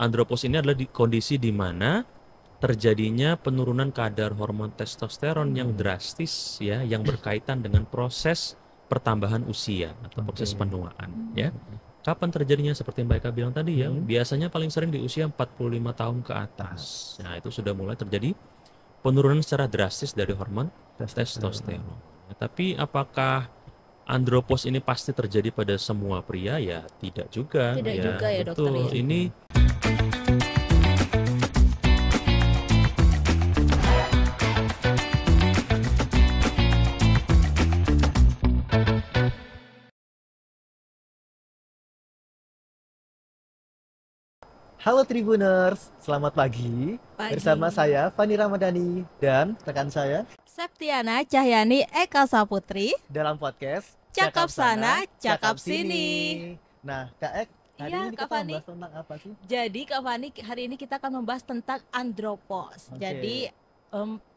andropause ini adalah kondisi di mana terjadinya penurunan kadar hormon testosteron yang drastis ya, yang berkaitan dengan proses pertambahan usia atau proses penuaan ya. Kapan terjadinya? Seperti Mbak Eka bilang tadi ya, biasanya paling sering di usia 45 tahun ke atas. Nah, itu sudah mulai terjadi penurunan secara drastis dari hormon testosteron. Ya, tapi apakah andropause ini pasti terjadi pada semua pria? Ya, tidak juga. Tidak ya, juga ya, dokter, betul. ya. Ini Halo Tribuners, selamat pagi. Pagi. Bersama saya Fani Ramadhani dan rekan saya Septiana Cahyani Eka Saputri dalam podcast Cakap Sana, Cakap Sini. Nah, Kak Ek, hari Iya, ini Kak kita Fani. membahas tentang apa sih? Jadi Kak Fani, hari ini kita akan membahas tentang andropause. Oke. Jadi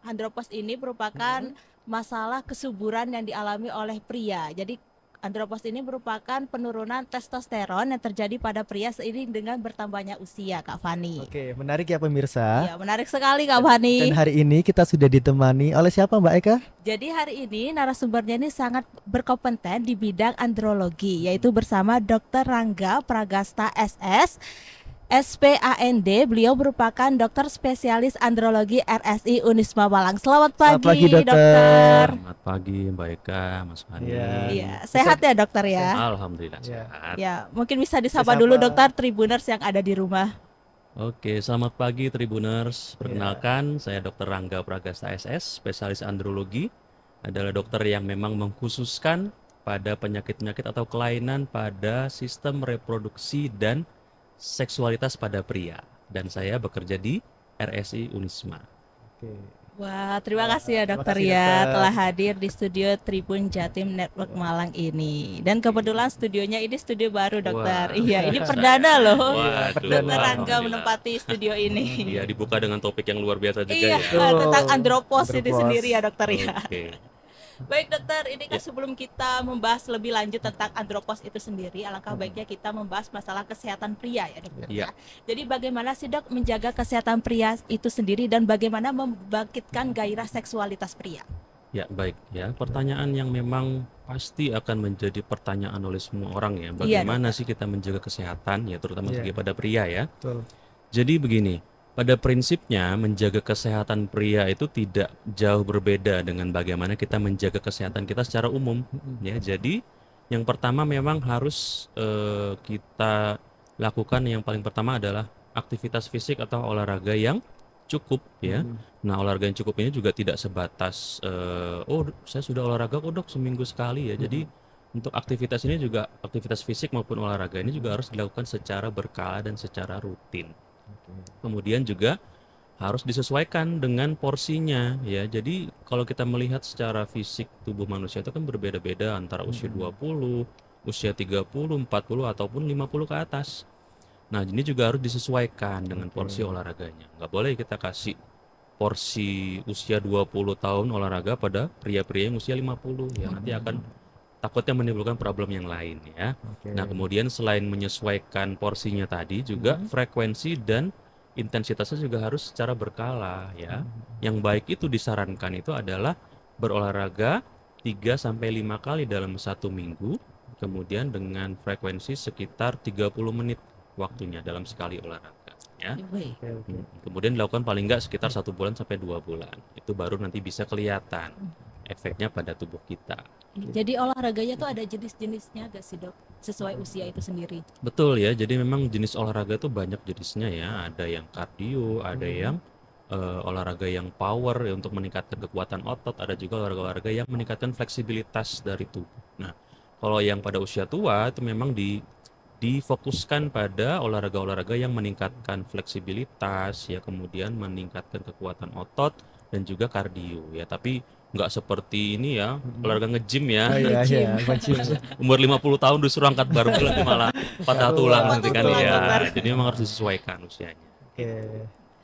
andropause ini merupakan masalah kesuburan yang dialami oleh pria. Jadi andropause ini merupakan penurunan testosteron yang terjadi pada pria seiring dengan bertambahnya usia, Kak Fani. Oke, menarik ya pemirsa. Ya, menarik sekali Kak Fani. Dan hari ini kita sudah ditemani oleh siapa Mbak Eka? Jadi hari ini narasumbernya ini sangat berkompeten di bidang andrologi, yaitu bersama Dr. Rangga Pragasta SS, SPAND. Beliau merupakan dokter spesialis andrologi RSI Unisma Malang. Selamat pagi, Selamat pagi, dokter. dokter. selamat pagi Mbak Eka, Mas Fani. Iya. Iya, sehat ya dokter ya? Alhamdulillah Iya. sehat. Ya, mungkin bisa disapa Disapa. dulu dokter Tribuners yang ada di rumah. Oke, selamat pagi Tribuners. Perkenalkan, saya Dr. Rangga Pragasta SS, spesialis andrologi. Adalah dokter yang memang mengkhususkan pada penyakit-penyakit atau kelainan pada sistem reproduksi dan seksualitas pada pria. Dan saya bekerja di RSI Unisma. Oke. Wah, terima kasih ya Terima dokter kasih, ya dokter. telah hadir di studio Tribun Jatim Network Malang ini. Dan kebetulan studionya ini studio baru dokter. Wah. Iya, ini perdana loh. Waduh, Dokter Rangga alhamdulillah. menempati studio ini. Iya, dibuka dengan topik yang luar biasa juga Iya, ya. tentang andropause itu Andropause. sendiri ya dokter ya. Oke. Baik dokter, ini kan sebelum kita membahas lebih lanjut tentang andropause itu sendiri, alangkah baiknya kita membahas masalah kesehatan pria ya dokter Iya. ya. Jadi bagaimana sih dok menjaga kesehatan pria itu sendiri dan bagaimana membangkitkan gairah seksualitas pria? Ya, baik ya. Pertanyaan yang memang pasti akan menjadi pertanyaan oleh semua orang ya. Iya, Bagaimana sih kita menjaga kesehatan ya, terutama Iya. pada pria ya. Betul. Jadi begini, pada prinsipnya menjaga kesehatan pria itu tidak jauh berbeda dengan bagaimana kita menjaga kesehatan kita secara umum ya. Jadi yang pertama memang harus kita lakukan, yang paling pertama adalah aktivitas fisik atau olahraga yang cukup ya. Nah, olahraga yang cukup ini juga tidak sebatas oh saya sudah olahraga kok dok seminggu sekali ya. Jadi untuk aktivitas ini juga, aktivitas fisik maupun olahraga ini juga harus dilakukan secara berkala dan secara rutin. Kemudian juga harus disesuaikan dengan porsinya ya. Jadi kalau kita melihat secara fisik tubuh manusia itu kan berbeda-beda antara usia 20, usia 30, 40 ataupun 50 ke atas. Nah, ini juga harus disesuaikan dengan porsi olahraganya. Nggak boleh kita kasih porsi usia 20 tahun olahraga pada pria-pria yang usia 50 ya, nanti akan takutnya menimbulkan problem yang lain ya. Oke. Nah, kemudian selain menyesuaikan porsinya tadi juga frekuensi dan intensitasnya juga harus secara berkala ya. Yang baik itu disarankan itu adalah berolahraga 3 sampai 5 kali dalam satu minggu, kemudian dengan frekuensi sekitar 30 menit waktunya dalam sekali olahraga ya. Baik. Oke. Kemudian dilakukan paling nggak sekitar 1 bulan sampai 2 bulan. Itu baru nanti bisa kelihatan efeknya pada tubuh kita. Jadi olahraganya tuh ada jenis-jenisnya gak sih dok? Sesuai usia itu sendiri. Betul ya, jadi memang jenis olahraga itu banyak jenisnya ya. Ada yang kardio, ada yang olahraga yang power ya, untuk meningkatkan kekuatan otot. Ada juga olahraga-olahraga yang meningkatkan fleksibilitas dari tubuh. Nah, kalau yang pada usia tua itu memang difokuskan pada olahraga-olahraga yang meningkatkan fleksibilitas ya, kemudian meningkatkan kekuatan otot dan juga kardio ya. Tapi nggak seperti ini ya, olahraga nge-gym ya. Oh, iya, iya, nge-gym. Umur 50 tahun disuruh angkat barbel nanti malah patah tulang nanti kan Patah tulang, ya. dokter. Jadi memang harus disesuaikan usianya. Oke.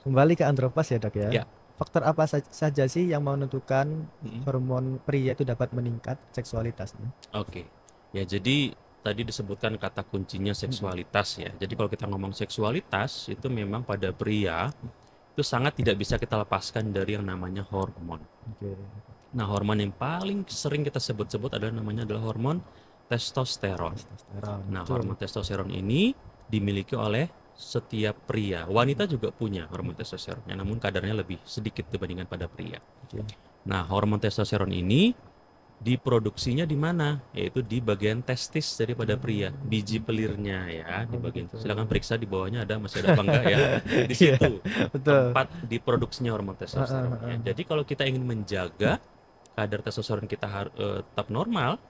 Kembali ke andropause ya dok ya. Ya. Faktor apa saja sih yang menentukan Mm-mm. hormon pria itu dapat meningkat seksualitasnya? Oke. Ya, jadi tadi disebutkan kata kuncinya seksualitas ya. Jadi kalau kita ngomong seksualitas itu memang pada pria itu sangat tidak bisa kita lepaskan dari yang namanya hormon. Oke. Nah, hormon yang paling sering kita sebut-sebut adalah hormon testosteron. Testosteron. Nah, Betul. hormon testosteron ini dimiliki oleh setiap pria. Wanita juga punya hormon testosteronnya, namun kadarnya lebih sedikit dibandingkan pada pria. Oke. Nah, hormon testosteron ini diproduksinya di mana? Yaitu di bagian testis daripada pria, biji pelirnya ya, di bagian. Silakan periksa di bawahnya masih ada apa enggak ya. Di Iya, situ betul. tempat diproduksinya hormon testosteron. Ya. Jadi kalau kita ingin menjaga kadar testosteron kita tetap normal,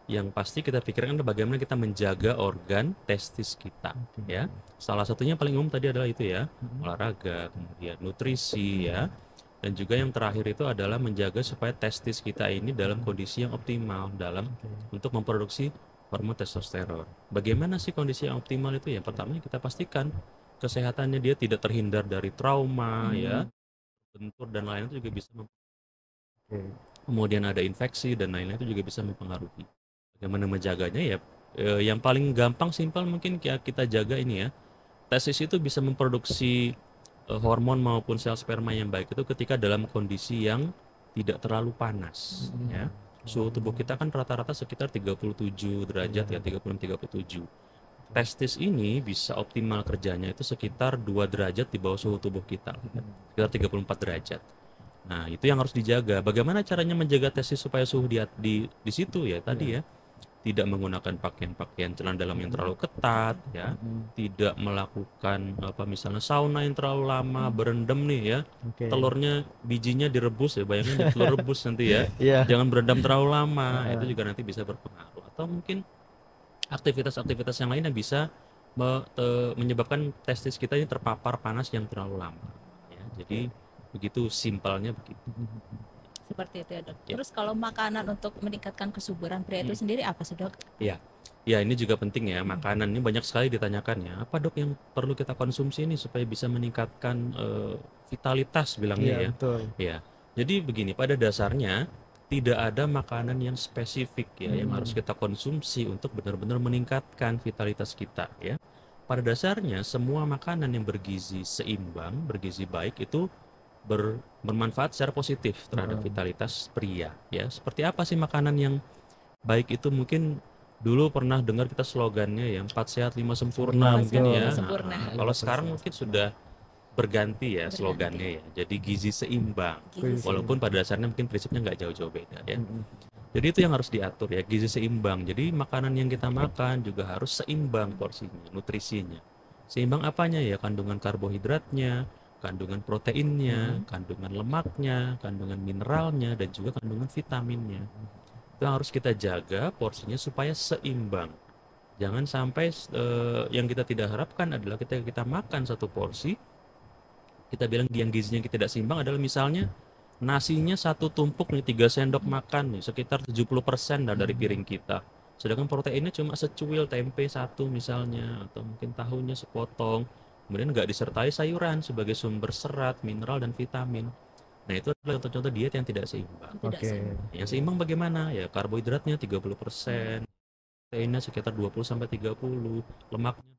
yang pasti kita pikirkan adalah bagaimana kita menjaga organ testis kita, ya. Salah satunya paling umum tadi adalah itu ya, olahraga, kemudian nutrisi ya. Dan juga yang terakhir itu adalah menjaga supaya testis kita ini dalam kondisi yang optimal untuk memproduksi hormon testosteron. Bagaimana sih kondisi yang optimal itu? Yang pertama kita pastikan kesehatannya dia tidak terhindar dari trauma ya, bentur dan lain-lain itu juga bisa kemudian ada infeksi dan lain-lain itu juga bisa mempengaruhi. Bagaimana menjaganya ya? Yang paling gampang simpel mungkin kita jaga ini ya. Testis itu bisa memproduksi hormon maupun sel sperma yang baik itu ketika dalam kondisi yang tidak terlalu panas ya. Suhu tubuh kita kan rata-rata sekitar 37 derajat ya, 36-37. Testis ini bisa optimal kerjanya itu sekitar 2 derajat di bawah suhu tubuh kita, sekitar 34 derajat. Nah, itu yang harus dijaga. Bagaimana caranya menjaga testis supaya suhu di situ ya tadi ya. Tidak menggunakan pakaian celana dalam yang terlalu ketat ya, tidak melakukan misalnya sauna yang terlalu lama, berendam nih ya, telurnya bijinya direbus ya, bayangin telur rebus nanti ya, jangan berendam terlalu lama, itu juga nanti bisa berpengaruh. Atau mungkin aktivitas-aktivitas yang lain yang bisa menyebabkan testis kita ini terpapar panas yang terlalu lama ya. Jadi begitu simpelnya begitu. Seperti itu ya dok. Terus kalau makanan untuk meningkatkan kesuburan pria itu sendiri apa sih dok? Iya, ya ini juga penting ya, makanan ini banyak sekali ditanyakan ya. Apa dok yang perlu kita konsumsi ini supaya bisa meningkatkan vitalitas bilangnya ya. Betul. Ya, jadi begini, pada dasarnya tidak ada makanan yang spesifik ya yang harus kita konsumsi untuk benar-benar meningkatkan vitalitas kita ya. Pada dasarnya semua makanan yang bergizi seimbang, bergizi baik itu bermanfaat secara positif terhadap vitalitas pria ya. Seperti apa sih makanan yang baik itu? Mungkin dulu pernah dengar kita slogannya ya 4 sehat 5 sempurna mungkin ya. Kalau sekarang mungkin sudah berganti ya slogannya ya. Jadi gizi seimbang. Walaupun pada dasarnya mungkin prinsipnya nggak jauh-jauh beda ya. Jadi itu yang harus diatur ya, gizi seimbang. Jadi makanan yang kita makan juga harus seimbang porsinya, nutrisinya. Seimbang apanya ya? Kandungan karbohidratnya, kandungan proteinnya, kandungan lemaknya, kandungan mineralnya, dan juga kandungan vitaminnya. Itu harus kita jaga porsinya supaya seimbang. Jangan sampai yang kita tidak harapkan adalah ketika kita makan satu porsi, kita bilang yang gizinya kita tidak seimbang adalah misalnya nasinya satu tumpuk nih 3 sendok makan nih, sekitar 70% dari piring kita. Sedangkan proteinnya cuma secuil tempe satu misalnya, atau mungkin tahunya sepotong. Kemudian nggak disertai sayuran sebagai sumber serat, mineral, dan vitamin. Nah itu adalah contoh-contoh diet yang tidak seimbang. Yang seimbang bagaimana? Ya karbohidratnya 30%, proteinnya sekitar 20-30%, lemaknya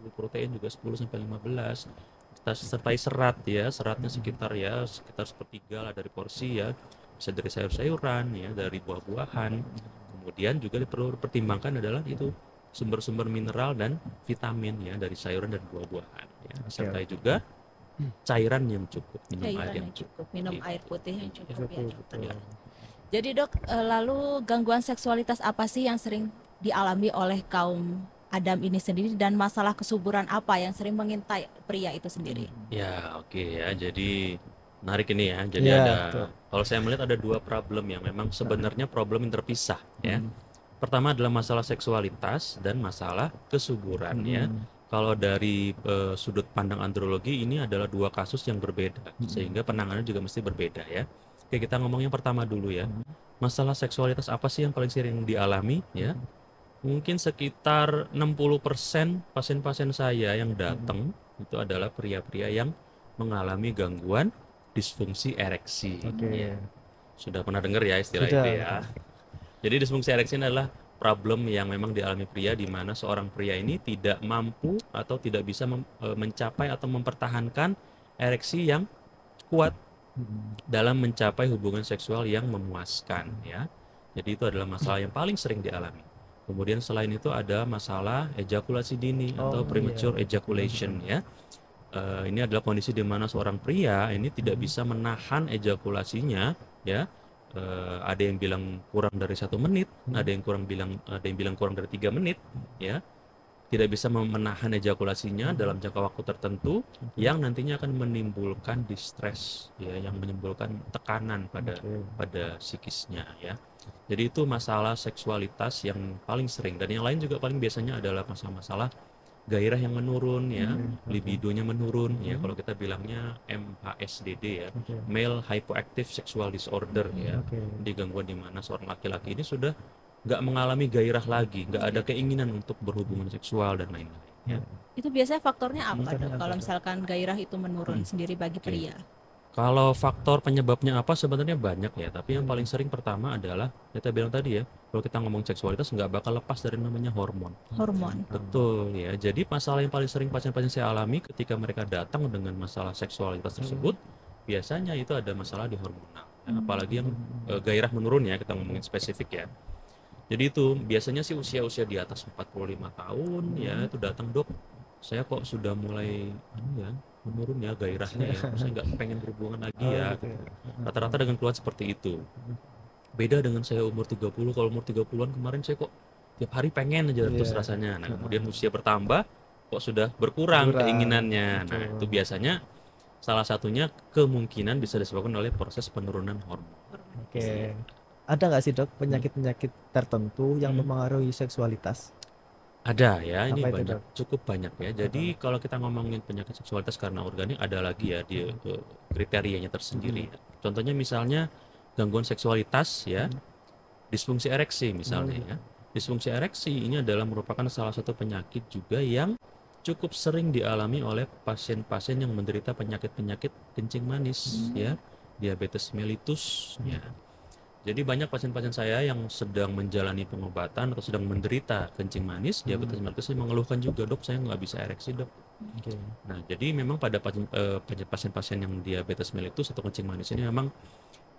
20%, protein juga 10-15%. Kita sertai serat ya, seratnya sekitar sepertiga lah dari porsi ya. Bisa dari sayur-sayuran ya, dari buah-buahan. Kemudian juga perlu dipertimbangkan adalah itu sumber-sumber mineral dan vitamin ya dari sayuran dan buah-buahan ya. Sertai juga cairan yang cukup, minum air yang cukup, minum air putih yang cukup ya dokter. Ya. Jadi dok, lalu gangguan seksualitas apa sih yang sering dialami oleh kaum Adam ini sendiri, dan masalah kesuburan apa yang sering mengintai pria itu sendiri? Ya oke ya, jadi menarik ini ya. Jadi kalau saya melihat ada 2 problem yang memang sebenarnya problem yang terpisah ya. Pertama adalah masalah seksualitas dan masalah kesuburan ya. Kalau dari sudut pandang andrologi ini adalah 2 kasus yang berbeda, sehingga penanganannya juga mesti berbeda ya. Oke, kita ngomong yang pertama dulu ya. Masalah seksualitas apa sih yang paling sering dialami ya? Mungkin sekitar 60% pasien-pasien saya yang datang itu adalah pria-pria yang mengalami gangguan disfungsi ereksi. Ya. Sudah pernah dengar ya istilah itu ya. Jadi disfungsi ereksi adalah problem yang memang dialami pria, di mana seorang pria ini tidak mampu atau tidak bisa mencapai atau mempertahankan ereksi yang kuat dalam mencapai hubungan seksual yang memuaskan ya. Jadi itu adalah masalah yang paling sering dialami. Kemudian selain itu ada masalah ejakulasi dini atau premature ejaculation ya. Ini adalah kondisi di mana seorang pria ini tidak bisa menahan ejakulasinya ya. Ada yang bilang kurang dari 1 menit, ada yang bilang kurang dari 3 menit ya. Tidak bisa menahan ejakulasinya dalam jangka waktu tertentu yang nantinya akan menimbulkan distress ya, yang menimbulkan tekanan pada psikisnya ya. Jadi itu masalah seksualitas yang paling sering, dan yang lain juga paling biasanya adalah masalah gairah yang menurun ya, libidonya menurun ya, kalau kita bilangnya MHSDD ya, male hypoactive sexual disorder ya. Di gangguan di mana seorang laki-laki ini sudah nggak mengalami gairah lagi, nggak ada keinginan untuk berhubungan seksual dan lain-lain ya. Itu biasanya faktornya apa, Dok? Kalau misalkan gairah itu menurun sendiri bagi pria? Kalau faktor penyebabnya apa sebenarnya banyak ya, tapi yang paling sering pertama adalah kita bilang tadi ya, kalau kita ngomong seksualitas nggak bakal lepas dari namanya hormon. Betul ya. Jadi masalah yang paling sering pasien-pasien saya alami ketika mereka datang dengan masalah seksualitas tersebut, biasanya itu ada masalah di hormonal ya. Apalagi yang gairah menurun ya, kita ngomongin spesifik ya. Jadi itu biasanya sih usia-usia di atas 45 tahun ya, itu datang, "Dok, saya kok sudah mulai menurun ya gairahnya ya, saya nggak pengen berhubungan lagi ya." Rata-rata dengan keluhan seperti itu. Beda dengan saya umur 30, kalau umur 30-an kemarin saya kok tiap hari pengen aja terus rasanya. Nah, kemudian usia bertambah kok sudah berkurang keinginannya. Nah, itu biasanya salah satunya kemungkinan bisa disebabkan oleh proses penurunan hormon. Ada nggak sih, Dok, penyakit-penyakit tertentu yang mempengaruhi seksualitas? Ada ya, ini Apa itu, banyak, cukup banyak ya. Jadi kalau kita ngomongin penyakit seksualitas karena organik, ada lagi ya di kriterianya tersendiri. Contohnya misalnya gangguan seksualitas ya, disfungsi ereksi misalnya ya. Disfungsi ereksi ini adalah merupakan salah satu penyakit juga yang cukup sering dialami oleh pasien-pasien yang menderita penyakit-penyakit kencing manis ya, diabetes mellitus ya. Jadi banyak pasien-pasien saya yang sedang menjalani pengobatan atau sedang menderita kencing manis, diabetes mellitus, mengeluhkan juga, "Dok, saya nggak bisa ereksi, Dok." Nah, jadi memang pada pasien-pasien yang diabetes mellitus atau kencing manis ini memang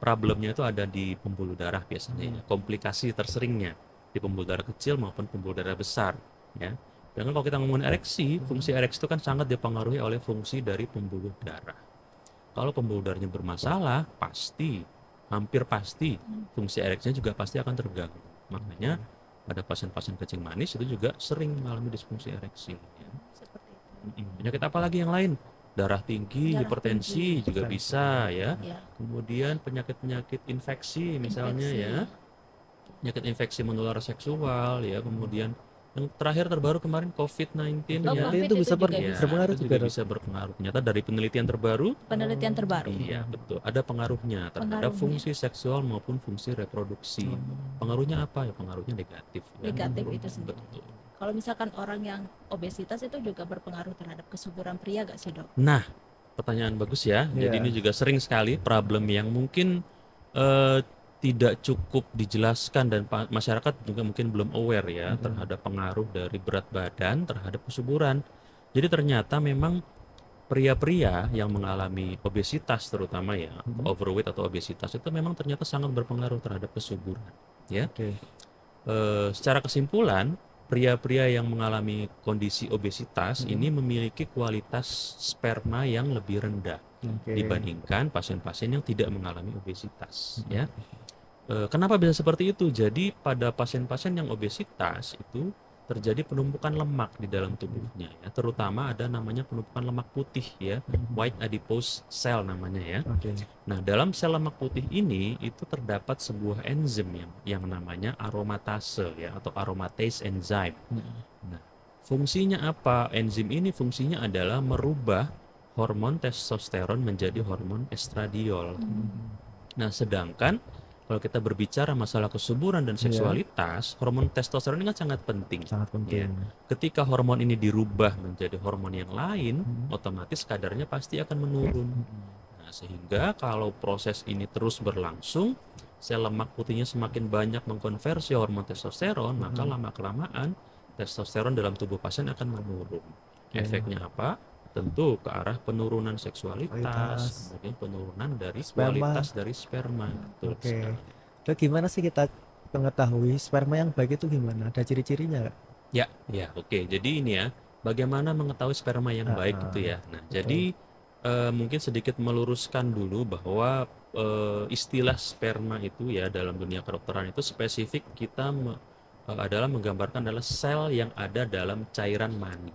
problemnya itu ada di pembuluh darah biasanya ya. Komplikasi terseringnya di pembuluh darah kecil maupun pembuluh darah besar ya. Dan kalau kita ngomongin ereksi, fungsi ereksi itu kan sangat dipengaruhi oleh fungsi dari pembuluh darah. Kalau pembuluh darahnya bermasalah, hampir pasti fungsi ereksinya juga pasti akan terganggu. Makanya pada pasien-pasien kencing manis itu juga sering mengalami disfungsi ereksi ya. Penyakit apa lagi yang lain? Darah tinggi, hipertensi juga bisa ya. Kemudian penyakit-penyakit infeksi misalnya ya. Penyakit infeksi menular seksual ya. Kemudian yang terakhir terbaru kemarin COVID-19 ya. Itu bisa berpengaruh juga bisa berpengaruh. Ternyata dari penelitian terbaru. Iya, betul. Ada pengaruhnya terhadap fungsi seksual maupun fungsi reproduksi. Pengaruhnya apa ya? Pengaruhnya negatif. Negatif itu sendiri. Betul. Kalau misalkan orang yang obesitas itu juga berpengaruh terhadap kesuburan pria gak sih, Dok? Nah, pertanyaan bagus ya. Jadi ini juga sering sekali problem yang mungkin tidak cukup dijelaskan dan masyarakat juga mungkin belum aware ya terhadap pengaruh dari berat badan terhadap kesuburan. Jadi ternyata memang pria-pria yang mengalami obesitas terutama ya, overweight atau obesitas itu memang ternyata sangat berpengaruh terhadap kesuburan ya. Secara kesimpulan, pria-pria yang mengalami kondisi obesitas ini memiliki kualitas sperma yang lebih rendah dibandingkan pasien-pasien yang tidak mengalami obesitas ya. Kenapa bisa seperti itu? Jadi pada pasien-pasien yang obesitas itu terjadi penumpukan lemak di dalam tubuhnya ya, terutama ada namanya penumpukan lemak putih ya, white adipose cell namanya ya. Nah, dalam sel lemak putih ini itu terdapat sebuah enzim yang namanya aromatase ya, atau aromatase enzyme. Nah, fungsinya apa? Enzim ini fungsinya adalah merubah hormon testosteron menjadi hormon estradiol. Nah, sedangkan kalau kita berbicara masalah kesuburan dan seksualitas, hormon testosteron ini kan sangat penting. Ya. Ketika hormon ini dirubah menjadi hormon yang lain, otomatis kadarnya pasti akan menurun. Nah, sehingga kalau proses ini terus berlangsung, sel lemak putihnya semakin banyak mengkonversi hormon testosteron, maka lama-kelamaan testosteron dalam tubuh pasien akan menurun. Efeknya apa? Tentu ke arah penurunan seksualitas, Kualitas. kemudian penurunan dari Sperma. kualitas dari sperma. Betul Oke. sekali. Dok, gimana sih kita mengetahui sperma yang baik itu gimana? Ada ciri-cirinya nggak? Ya, oke. Jadi ini ya, bagaimana mengetahui sperma yang baik itu ya. Nah, jadi mungkin sedikit meluruskan dulu bahwa istilah sperma itu ya dalam dunia kedokteran itu spesifik kita adalah menggambarkan adalah sel yang ada dalam cairan mani,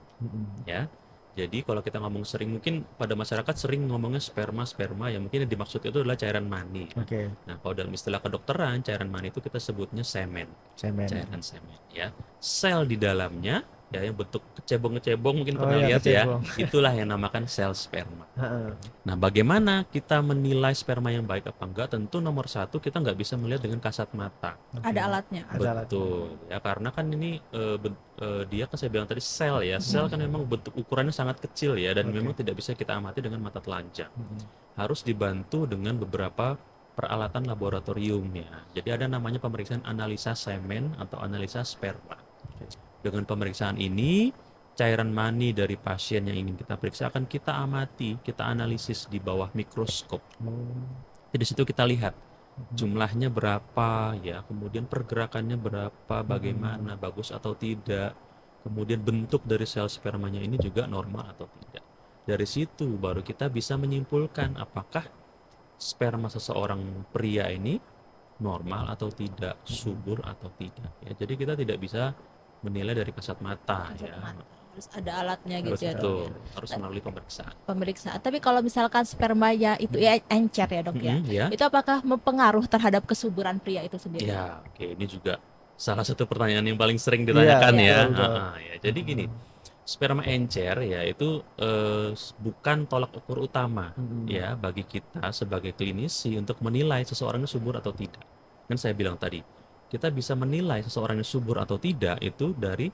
ya. Jadi kalau kita ngomong sering, mungkin pada masyarakat sering ngomongnya sperma ya mungkin yang dimaksud itu adalah cairan mani. Oke. Nah, kalau dalam istilah kedokteran cairan mani itu kita sebutnya semen. Semen. Cairan semen ya. Sel di dalamnya ya yang bentuk kecebong-kecebong mungkin Oh pernah ya, lihat ya. kecebong. Itulah yang namakan sel sperma. Heeh. Nah, bagaimana kita menilai sperma yang baik apa enggak? Tentu nomor satu kita nggak bisa melihat dengan kasat mata. Oke. Ada alatnya. Ada alat. Betul ya, karena kan ini dia kan saya bilang tadi sel ya. Sel kan memang bentuk ukurannya sangat kecil ya dan Oke. memang tidak bisa kita amati dengan mata telanjang. Harus dibantu dengan beberapa peralatan laboratorium ya. Jadi ada namanya pemeriksaan analisa semen atau analisa sperma. Dengan pemeriksaan ini, cairan mani dari pasien yang ingin kita periksa akan kita amati, kita analisis di bawah mikroskop. Jadi di situ kita lihat jumlahnya berapa ya, kemudian pergerakannya berapa, bagaimana, bagus atau tidak. Kemudian bentuk dari sel spermanya ini juga normal atau tidak. Dari situ baru kita bisa menyimpulkan apakah sperma seseorang pria ini normal atau tidak, subur atau tidak ya. Jadi kita tidak bisa menilai dari kasat mata ya. Harus ada alatnya Harus gitu ya, Dok, betul, ya. harus melalui pemeriksaan. Pemeriksaan. Tapi kalau misalkan spermanya itu ya encer ya, Dok ya. Ya. Itu apakah mempengaruhi terhadap kesuburan pria itu sendiri? Ya, oke, ini juga salah satu pertanyaan yang paling sering ditanyakan Iya, ya. betul. Ya. Jadi gini, sperma encer ya itu bukan tolak ukur utama ya bagi kita sebagai klinisi untuk menilai seseorang itu subur atau tidak. Kan saya bilang tadi, kita bisa menilai seseorang yang subur atau tidak itu dari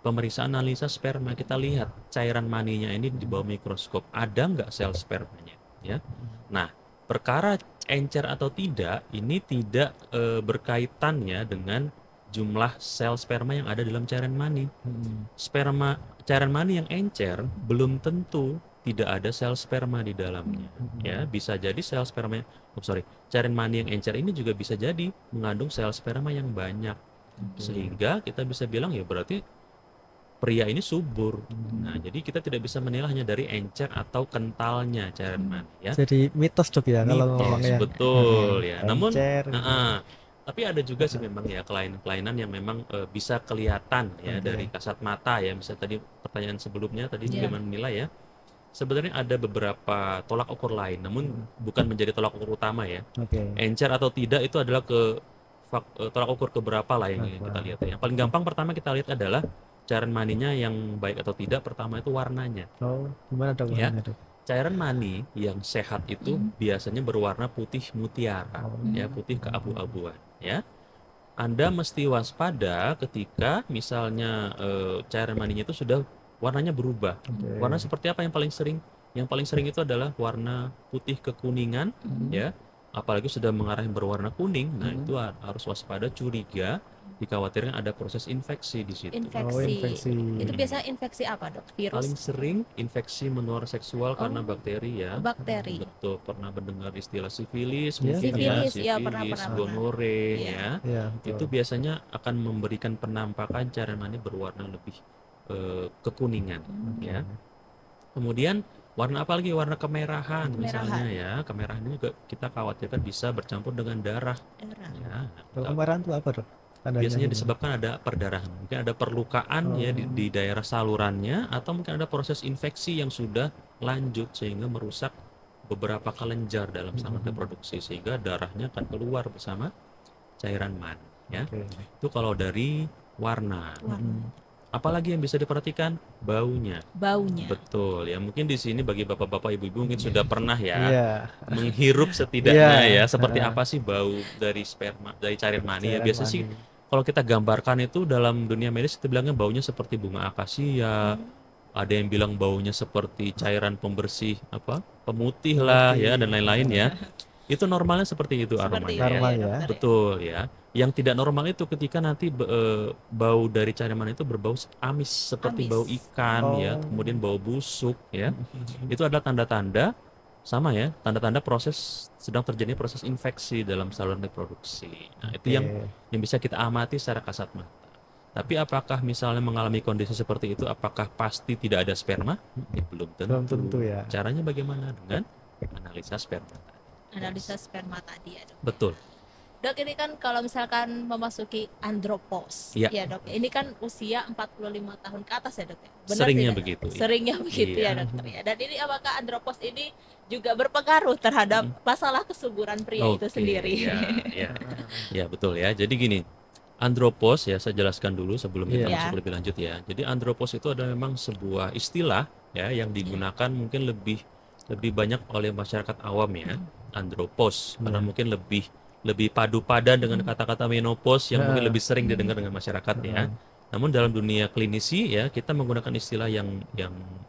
pemeriksaan analisa sperma. Kita lihat cairan maninya ini di bawah mikroskop, ada nggak sel spermanya ya. Nah, perkara encer atau tidak ini tidak berkaitan ya dengan jumlah sel sperma yang ada dalam cairan mani. Cairan mani yang encer belum tentu tidak ada sel sperma di dalamnya ya. Bisa jadi sel sperma cairan mani yang encer ini juga bisa jadi mengandung sel sperma yang banyak, sehingga kita bisa bilang ya berarti pria ini subur. Nah, jadi kita tidak bisa menilai hanya dari encer atau kentalnya cairan mani ya. Jadi mitos, Dok, ya kalau Mitos, ngomongnya. betul ya. Namun Encer. tapi ada juga sih memang ya kelainan-kelainan yang memang bisa kelihatan ya dari kasat mata ya. Misalnya tadi pertanyaan sebelumnya tadi bagaimana menilai ya. Sebenarnya ada beberapa tolak ukur lain, namun bukan menjadi tolak ukur utama ya. Oke. Encer atau tidak itu adalah tolak ukur keberapa lah yang kita lihat ya. Yang paling gampang pertama kita lihat adalah cairan maninya yang baik atau tidak. Pertama itu warnanya. Oh, gimana, Dok? Ya. warnanya, Dok? Cairan mani yang sehat itu biasanya berwarna putih mutiara, ya, putih keabu-abuan, ya. Anda mesti waspada ketika misalnya cairan maninya itu sudah warnanya berubah. Warna seperti apa yang paling sering? Yang paling sering itu adalah warna putih kekuningan, ya. Apalagi sudah mengarah berwarna kuning, nah itu harus waspada, curiga, dikhawatirkan ada proses infeksi di situ. Infeksi. Itu biasanya infeksi apa, Dok? Virus? Paling sering infeksi menular seksual karena bakteri ya. Bakteri. Betul, pernah mendengar istilah sifilis, Ya, mungkin sifilis, ya, ya, pernah. gonore Iya. ya. Itu biasanya akan memberikan penampakan cairan mani berwarna lebih kekuningan ya. Kemudian warna apa lagi? Warna kemerahan misalnya ya. Kemerahan ini juga kita khawatirkan bisa bercampur dengan darah. Ya. Kalau kemarahan itu apa, Dok? Tandanya Biasanya gimana? disebabkan ada perdarahan, mungkin ada perlukaan ya di daerah salurannya, atau mungkin ada proses infeksi yang sudah lanjut sehingga merusak beberapa kelenjar dalam saluran reproduksi sehingga darahnya akan keluar bersama cairan mani ya. Itu kalau dari warna. Apalagi yang bisa diperhatikan? Baunya. Betul ya. Mungkin di sini bagi bapak-bapak, ibu-ibu mungkin sudah pernah ya menghirup setidaknya ya seperti apa sih bau dari sperma, dari cairan mani ya. Biasa sih kalau kita gambarkan itu dalam dunia medis kita bilangnya baunya seperti bunga akasia. Ada yang bilang baunya seperti cairan pembersih pemutih lah ya dan lain-lain ya. Itu normalnya seperti itu Seperti aromanya ya. Normal ya. dokter ya. Betul ya. Yang tidak normal itu ketika nanti bau dari cairan itu berbau amis seperti Amis. bau ikan ya, Oh. kemudian bau busuk ya. Itu adalah tanda-tanda sama ya, tanda-tanda proses sedang terjadi proses infeksi dalam saluran reproduksi. Nah, itu yang bisa kita amati secara kasat mata. Tapi apakah misalnya mengalami kondisi seperti itu, apakah pasti tidak ada sperma? Ya, belum tentu. Belum tentu ya. Caranya bagaimana? Dengan analisa sperma. Analisa sperma tadi ya dok. Betul. Dok, ini kan kalau misalkan memasuki andropos, Iya. ya dok. Ini kan usia 45 tahun ke atas ya dok ya. Benar Seringnya tidak, Dok? begitu, iya. Seringnya begitu Iya. ya dokter ya. Dan ini apakah andropos ini juga berpengaruh terhadap masalah kesuburan pria itu Oke, sendiri? ya betul ya. Jadi gini, andropos ya saya jelaskan dulu sebelum kita Iya. masuk lebih lanjut ya. Jadi andropos itu adalah memang sebuah istilah ya yang digunakan mungkin lebih banyak oleh masyarakat awam ya. Andropos karena Iya. mungkin lebih padu padan dengan kata-kata menopause yang mungkin Nah. lebih sering didengar dengan masyarakat ya. Namun dalam dunia klinisi ya kita menggunakan istilah yang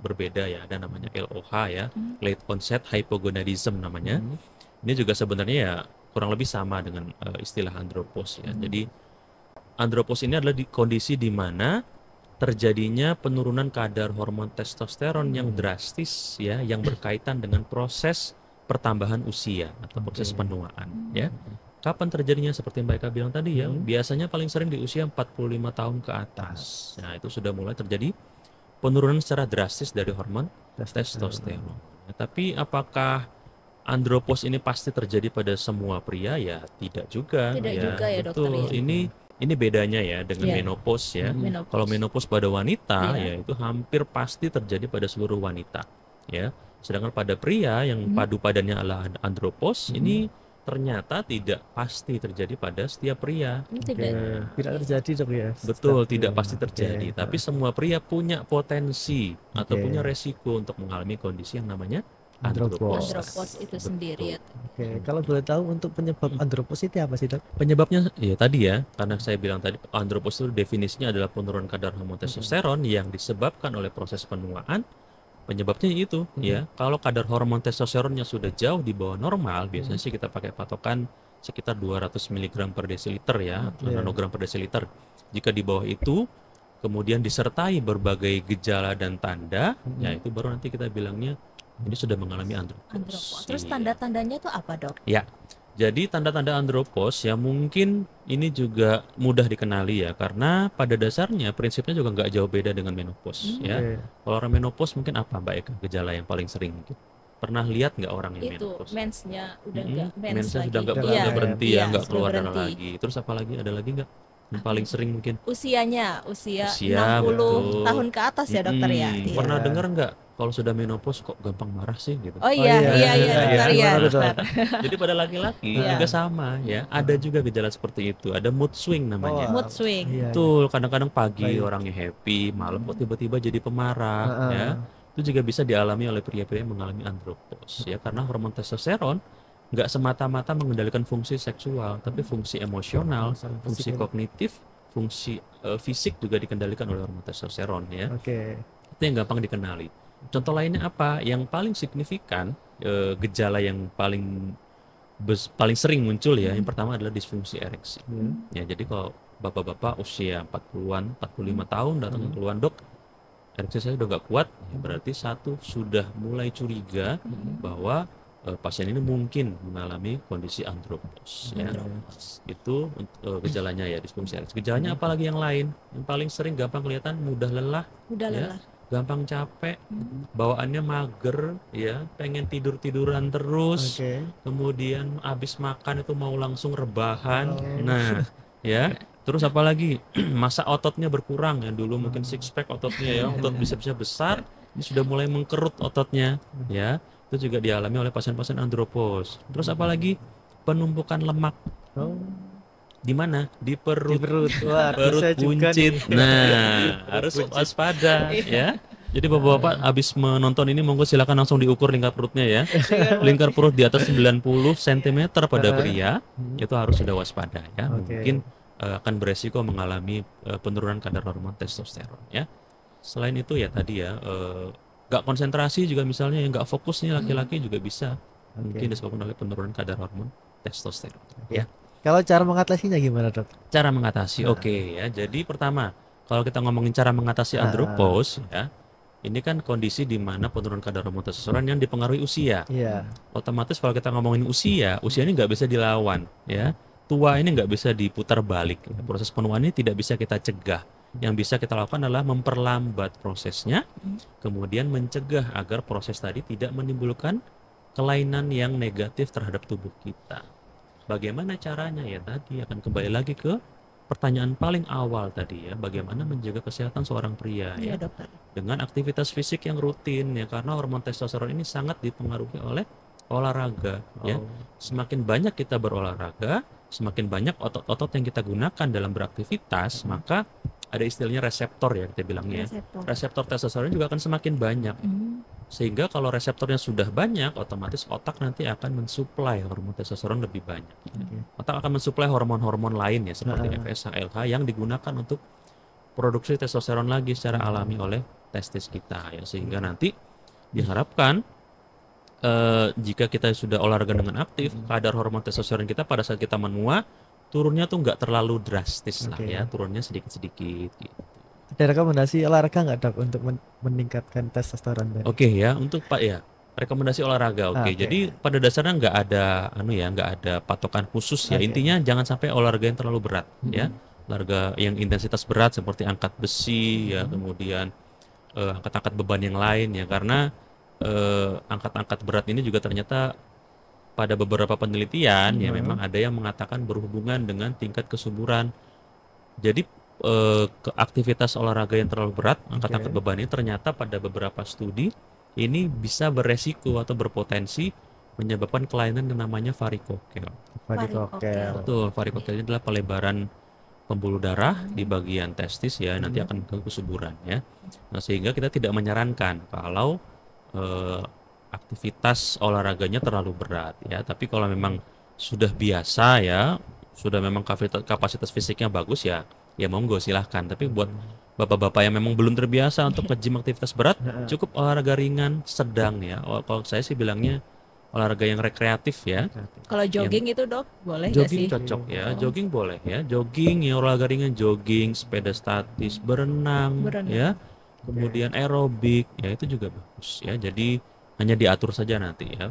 berbeda ya. Ada namanya LOH ya, late onset hypogonadism namanya. Ini juga sebenarnya ya kurang lebih sama dengan istilah andropos ya. Jadi andropos ini adalah kondisi di mana terjadinya penurunan kadar hormon testosteron yang drastis ya, yang berkaitan dengan proses pertambahan usia atau proses penuaan ya. Kapan terjadinya seperti Mbak Eka bilang tadi ya, biasanya paling sering di usia 45 tahun ke atas. Nah, itu sudah mulai terjadi penurunan secara drastis dari hormon testosteron. Nah, tapi apakah andropos ini pasti terjadi pada semua pria? Ya, tidak juga. Tidak juga ya, dokter, betul. ya. Ini bedanya ya dengan Iya. menopause ya. Menopause. Kalau menopause pada wanita Iya. ya itu hampir pasti terjadi pada seluruh wanita ya. Sedangkan pada pria yang padu padannya adalah andropos ini ternyata tidak pasti terjadi pada setiap pria. Tidak. Tidak terjadi dok ya. Betul, Setiap tidak pria. pasti terjadi. Oke. Tapi semua pria punya potensi atau Oke. punya resiko untuk mengalami kondisi yang namanya Andropos. Andropos itu sendiri ya. Oke, kalau boleh tahu untuk penyebab andropos itu apa sih dok? Penyebabnya ya tadi ya, karena saya bilang tadi andropos itu definisinya adalah penurunan kadar hormon testosteron yang disebabkan oleh proses penuaan. Penyebabnya itu ya, kalau kadar hormon testosteronnya sudah jauh di bawah normal, biasanya sih kita pakai patokan sekitar 200 mg per desiliter ya, atau Iya. nanogram per desiliter. Jika di bawah itu kemudian disertai berbagai gejala dan tanda, ya itu baru nanti kita bilangnya ini sudah mengalami andropos. Andropos. Terus Iya. tanda-tandanya itu apa dok? Ya, jadi tanda-tanda andropos ya mungkin ini juga mudah dikenali ya, karena pada dasarnya prinsipnya juga nggak jauh beda dengan menopause ya. Oke. Kalau orang menopause mungkin apa Mbak Eka gejala yang paling sering mungkin? Pernah lihat nggak orang yang Itu menopause? mensnya udah Mm-mm. enggak mens Mensnya lagi. sudah nggak Iya. udah berhenti Iya, ya, nggak sudah keluar darah berhenti. lagi. Terus apa lagi? Ada lagi nggak? Yang paling sering mungkin? Usia Usia, 60 betul. tahun ke atas ya dokter ya. Mm-mm. Iya. Pernah dengar nggak kalau sudah menopause kok gampang marah sih gitu? Oh iya, iya, iya, dokter iya. ya. Gimana tuh, Dok? dokter. Jadi pada laki-laki Iya. juga sama ya. Ada juga gejala seperti itu. Ada mood swing namanya. Oh, Mood swing. Iya. Betul, kadang-kadang pagi Baik. orangnya happy, malam kok tiba-tiba jadi pemarah Heeh. ya. Itu juga bisa dialami oleh pria-pria yang mengalami andropos ya, karena hormon testosteron nggak semata-mata mengendalikan fungsi seksual, tapi fungsi emosional, fungsi kognitif, fungsi fisik juga dikendalikan oleh hormon testosteron ya. Oke. Itu yang gampang dikenali. Contoh lainnya apa? Yang paling signifikan gejala yang paling sering muncul ya. Yang pertama adalah disfungsi ereksi. Ya, jadi kalau bapak-bapak usia 40-an, 45 tahun datang ke keluhan, dok, ereksi saya udah nggak kuat, ya berarti satu sudah mulai curiga bahwa pasien ini mungkin mengalami kondisi andropos. Ya. Itu gejalanya ya, disfungsi ereksi. Gejalanya apalagi yang lain? Yang paling sering gampang kelihatan mudah lelah, Udah ya, lelah. gampang capek, bawaannya mager, ya, pengen tidur-tiduran terus. Oke. Kemudian habis makan itu mau langsung rebahan. Oh. Nah, ya. Terus apalagi masa ototnya berkurang ya, dulu mungkin six pack ototnya ya, otot bisa-bisa besar, ini sudah mulai mengkerut ototnya ya. Itu juga dialami oleh pasien-pasien andropos. Terus apalagi penumpukan lemak Oh, di mana? Di di perut. perut. Wah, Perut saya juga buncit. nih. Nah, harus waspada ya. Jadi bapak-bapak habis menonton ini monggo silakan langsung diukur lingkar perutnya ya. Lingkar perut di atas 90 cm pada pria itu harus sudah waspada ya. Oke. Mungkin akan beresiko mengalami penurunan kadar hormon testosteron ya. Selain itu ya tadi ya nggak konsentrasi juga misalnya, nggak fokus nih laki-laki juga bisa mungkin disebabkan oleh penurunan kadar hormon testosteron. Oke. Ya. Kalau cara mengatasinya gimana, Dok? Cara mengatasi, Nah. oke ya. Jadi pertama, kalau kita ngomongin cara mengatasi Nah. andropause ya, ini kan kondisi di mana penurunan kadar hormon testosteron yang dipengaruhi usia. Iya. Otomatis kalau kita ngomongin usia ini nggak bisa dilawan ya. Tua ini nggak bisa diputar balik. Proses penuaan ini tidak bisa kita cegah. Yang bisa kita lakukan adalah memperlambat prosesnya, kemudian mencegah agar proses tadi tidak menimbulkan kelainan yang negatif terhadap tubuh kita. Bagaimana caranya ya, tadi akan kembali lagi ke pertanyaan paling awal tadi ya, bagaimana menjaga kesehatan seorang pria Iya, ya, dokter. dengan aktivitas fisik yang rutin ya, karena hormon testosteron ini sangat dipengaruhi oleh olahraga ya. Semakin banyak kita berolahraga, semakin banyak otot-otot yang kita gunakan dalam beraktivitas, maka ada istilahnya reseptor ya kita bilangnya. Reseptor testosteron juga akan semakin banyak. Sehingga kalau reseptornya sudah banyak, otomatis otak nanti akan mensuplai hormon testosteron lebih banyak. Otak akan mensuplai hormon-hormon lain ya, seperti FSH, LH yang digunakan untuk produksi testosteron lagi secara alami oleh testis kita ya. Sehingga nanti diharapkan jika kita sudah olahraga dengan aktif, kadar hormon testosteron kita pada saat kita menua turunnya tuh nggak terlalu drastis lah ya, turunnya sedikit-sedikit gitu. Ada rekomendasi olahraga nggak, Dok, untuk meningkatkan testosteron tadi? Oke ya, untuk Pak ya, rekomendasi olahraga. Oke. Jadi pada dasarnya nggak ada patokan khusus ya. Intinya jangan sampai olahraga yang terlalu berat ya. Olahraga yang intensitas berat seperti angkat besi ya, kemudian angkat-angkat beban yang lain ya, karena angkat-angkat berat ini juga ternyata pada beberapa penelitian ya memang ada yang mengatakan berhubungan dengan tingkat kesuburan. Jadi aktivitas olahraga yang terlalu berat, angkat-angkat beban ini ternyata pada beberapa studi ini bisa beresiko atau berpotensi menyebabkan kelainan yang namanya varikokel. Betul, varikokel ini adalah pelebaran pembuluh darah di bagian testis ya, nanti akan ke kesuburan ya. Nah, sehingga kita tidak menyarankan kalau aktivitas olahraganya terlalu berat ya. Tapi kalau memang sudah biasa ya, sudah memang kapasitas fisiknya bagus ya monggo silahkan. Tapi buat bapak-bapak yang memang belum terbiasa untuk nge-gym aktivitas berat, cukup olahraga ringan sedang ya. Kalau saya sih bilangnya olahraga yang rekreatif ya. Kalau jogging itu, Dok, boleh nggak sih? Jogging cocok ya, jogging boleh ya. Jogging ya, olahraga ringan, jogging, sepeda statis, berenang. Ya. Kemudian aerobik ya, itu juga bagus ya. Jadi hanya diatur saja nanti ya,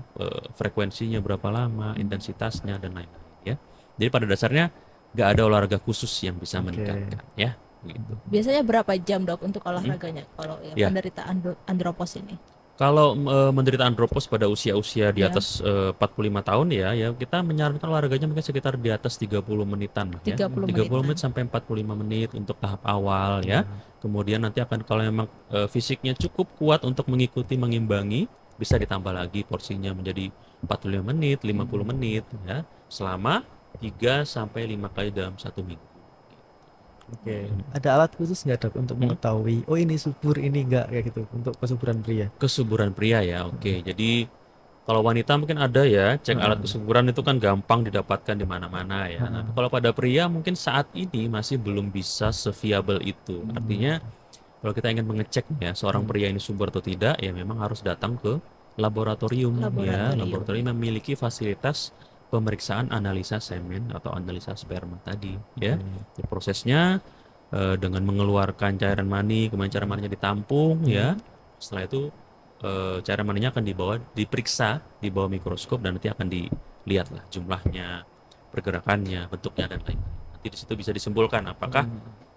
frekuensinya berapa lama, intensitasnya dan lain-lain ya. Jadi pada dasarnya nggak ada olahraga khusus yang bisa meningkatkan ya gitu. Biasanya berapa jam, Dok, untuk olahraganya kalau penderita andropause ini? Kalau menderita andropause pada usia-usia di atas 45 tahun ya kita menyarankan olahraganya mungkin sekitar di atas 30 menitan lah ya. 30 menit sampai 45 menit untuk tahap awal ya. Kemudian nanti akan kalau memang fisiknya cukup kuat untuk mengimbangi, bisa ditambah lagi porsinya menjadi 45 menit, 50 menit ya, selama 3 sampai 5 kali dalam 1 minggu. Ada alat khusus nggak, Dok, untuk mengetahui ini subur, ini enggak, kayak gitu, untuk kesuburan pria? Kesuburan pria ya, oke. Jadi kalau wanita mungkin ada ya, cek alat kesuburan itu kan gampang didapatkan di mana-mana ya. Nah, kalau pada pria mungkin saat ini masih belum bisa seviabel itu. Artinya kalau kita ingin mengecek ya seorang pria ini subur atau tidak, ya memang harus datang ke laboratorium. Ya. Laboratorium memiliki fasilitas pemeriksaan analisa semen atau analisa sperma tadi ya. Prosesnya dengan mengeluarkan cairan mani, kemudian cairan maninya ditampung ya. Setelah itu cairan maninya akan diperiksa di bawah mikroskop dan nanti akan dilihat lah jumlahnya, pergerakannya, bentuknya dan lain-lain. Nanti di situ bisa disimpulkan apakah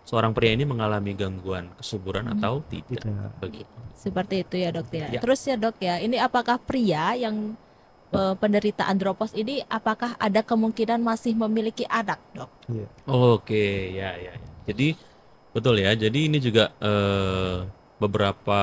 seorang pria ini mengalami gangguan kesuburan atau tidak. Begitu. Seperti itu ya, Dok ya. Terus ya, Dok ya, ini apakah pria yang penderita andropause ini apakah ada kemungkinan masih memiliki anak, Dok? Oke, ya. Jadi betul ya. Jadi ini juga beberapa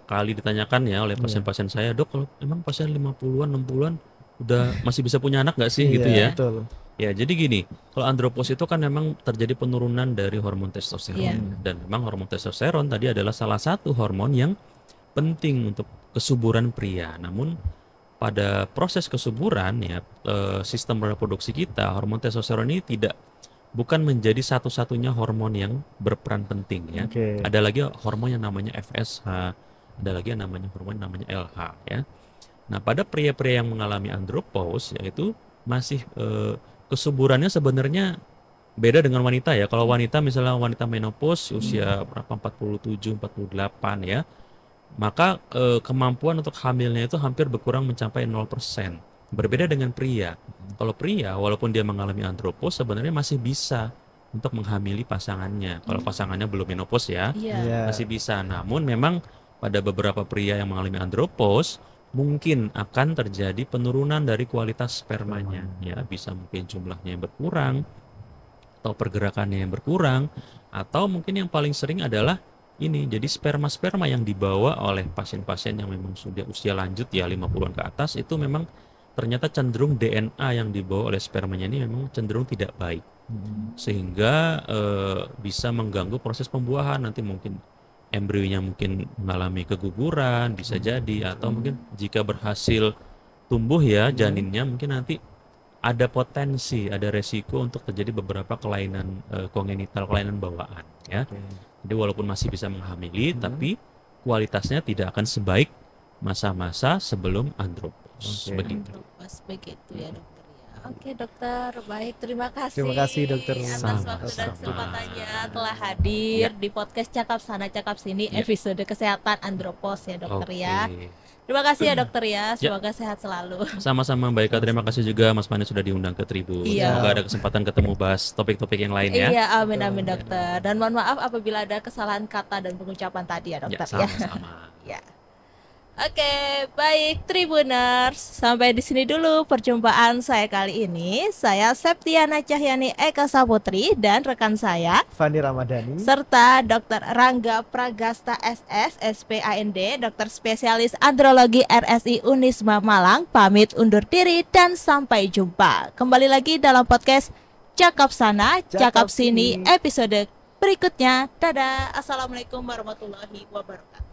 kali ditanyakan ya oleh pasien-pasien saya, Dok, kalau emang pasien 50-an, 60-an udah masih bisa punya anak nggak sih gitu ya? Betul. Ya, jadi gini, kalau andropause itu kan memang terjadi penurunan dari hormon testosteron dan memang hormon testosteron tadi adalah salah satu hormon yang penting untuk kesuburan pria. Namun pada proses kesuburan ya sistem reproduksi kita, hormon testosteron ini bukan menjadi satu-satunya hormon yang berperan penting ya. Ada lagi hormon yang namanya FSH, ada lagi yang namanya hormon yang namanya LH ya. Nah, pada pria-pria yang mengalami andropause yaitu masih kesuburannya sebenarnya beda dengan wanita ya. Kalau wanita misalnya wanita menopause usia berapa 47, 48 ya, maka kemampuan untuk hamilnya itu hampir berkurang mencapai 0%. Berbeda dengan pria. Kalau pria walaupun dia mengalami andropause sebenarnya masih bisa untuk menghamili pasangannya. Kalau pasangannya belum menopause ya, Iya. masih bisa. Namun memang pada beberapa pria yang mengalami andropause mungkin akan terjadi penurunan dari kualitas spermanya ya, bisa mungkin jumlahnya yang berkurang atau pergerakannya yang berkurang, atau mungkin yang paling sering adalah ini, jadi sperma-sperma yang dibawa oleh pasien-pasien yang memang sudah usia lanjut ya 50-an ke atas itu memang ternyata cenderung DNA yang dibawa oleh spermanya ini memang cenderung tidak baik, sehingga bisa mengganggu proses pembuahan. Nanti mungkin embrionya mungkin mengalami keguguran bisa jadi, atau mungkin jika berhasil tumbuh ya janinnya mungkin nanti ada potensi, ada resiko untuk terjadi beberapa kelainan kongenital, kelainan bawaan ya. Jadi walaupun masih bisa menghamili tapi kualitasnya tidak akan sebaik masa-masa sebelum andropause. Begitu. Andropause begitu ya dokter ya. Oke dokter, baik, terima kasih. Terima kasih, dokter. Atas Sama-sama. waktu dan kesempatannya telah hadir di podcast Cakap Sana Cakap Sini episode kesehatan andropause ya dokter ya. Terima kasih ya dokter ya, semoga sehat selalu. Sama-sama Mbak Eka, terima kasih juga Mas Fani sudah diundang ke Tribun. Iya. Semoga ada kesempatan ketemu bahas topik-topik yang lain ya. Iya, amin amin dokter. Dan mohon maaf apabila ada kesalahan kata dan pengucapan tadi ya dokter ya. Sama-sama. Ya. Oke, baik Tribuners, sampai di sini dulu perjumpaan saya kali ini. Saya Septiana Cahyani Eka Saputri dan rekan saya Fani Ramadhani serta Dr. Rangga Pragasta SS SPAND, dokter spesialis andrologi RSI Unisma Malang, pamit undur diri dan sampai jumpa. Kembali lagi dalam podcast Cakap Sana, Cakap Sini episode berikutnya. Dadah. Assalamualaikum warahmatullahi wabarakatuh.